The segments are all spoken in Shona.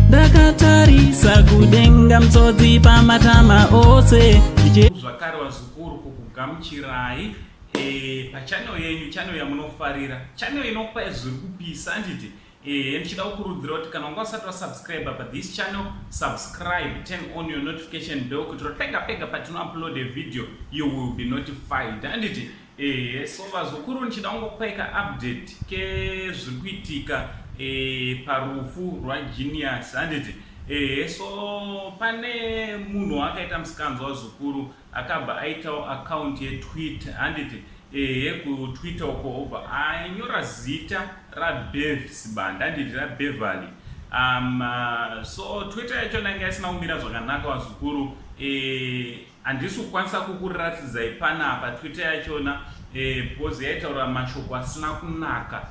Dakatarisa kudenga mtsotsi pamatama ose zvakare wazukuru kukugamuchirai pachannel yenyu, channel yamunofarira, channel inokupa zviri kupisa handiti. Ndichida kukurudzira kuti kana wanga usati wasubscribe pa this channel, subscribe, turn on your notification bell kuti pega pega patino upload a video you will be notified handiti. So vazukuru ndichida kungokupai update kezviri kuitika parufu rwaGenius handiti. So pane munhu akaita musikanzwa wazukuru akabva aitawo account yeTwitter handiti. Kutwitter uko obva anyora zita raBev Sibanda handiti, raBeverly. So Twitter yacho nanga isina kumira zvakanaka wazukuru. Handisi kukwanisa kukuratidzai panapa Twitter yachona because yaitaura mashoko asina kunaka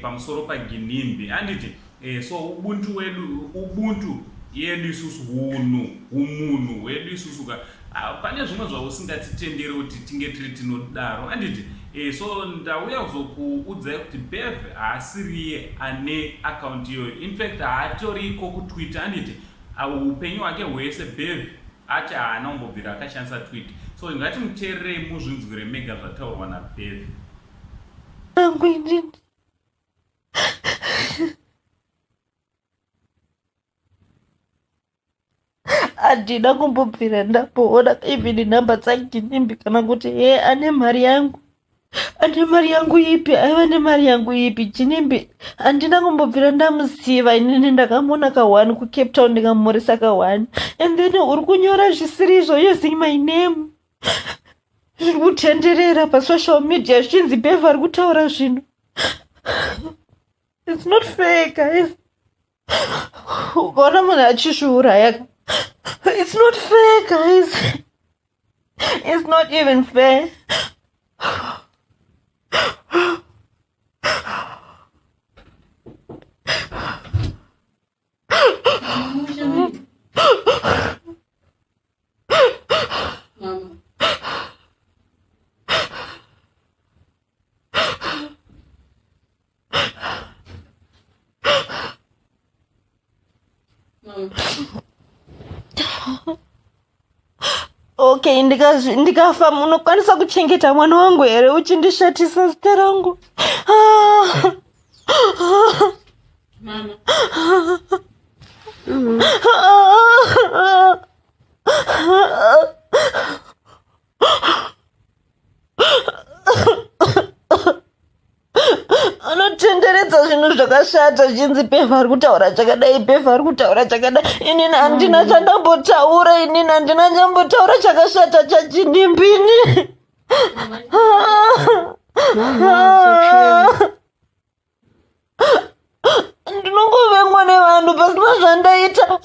pamusoro paGinimbi handiti. So ubuntu yedu isusu umunhu wedu isusu pane zvimwe zvausingatitenderi kuti tinge tiri tinodaro handiti. So ndauya kuzokuudzai kuti Bev haasiriye ane account iyoyo, in fact haatoriko kuTwitter handiti. Upenyu hwake hwese Bev ati haana kumbobvira akashandisa Twitter. So ngatimuteererei muzvinzwire mega zvataurwa naBev. Handina kumbobvira ndamboona even nhamba dzaGinimbi kana kuti ane mari yangu. Ane mari yangu ipi? Aiva nemari yangu ipi Ginimbi? Handina kumbobvira ndamuziva. Inini ndakamuona ka1 kuCape Town ndikamurisa ka1. And then uri kunyora zvisiri izvo using my name. Zviri kutenderera pasocial media zvichinzi Bev ari kutaura zvinhu. It's not fair guys. Ukaona munhu achizviuraya. It's not fair, guys. It's not even fair. Okay, ndikafa munokwanisa kuchengeta mwana wangu here uchindishatisa zita rangu. Mama. Anotenderedza zvinhu zvakashata zvinzi Bev ari kutaura chakadai, Bev ari kutaura chakadai. Inini handina chandambotaura, inini handina chambotaura chakashata chaGinimbi. Ndinongovengwa nevanhu pasina zvandaita.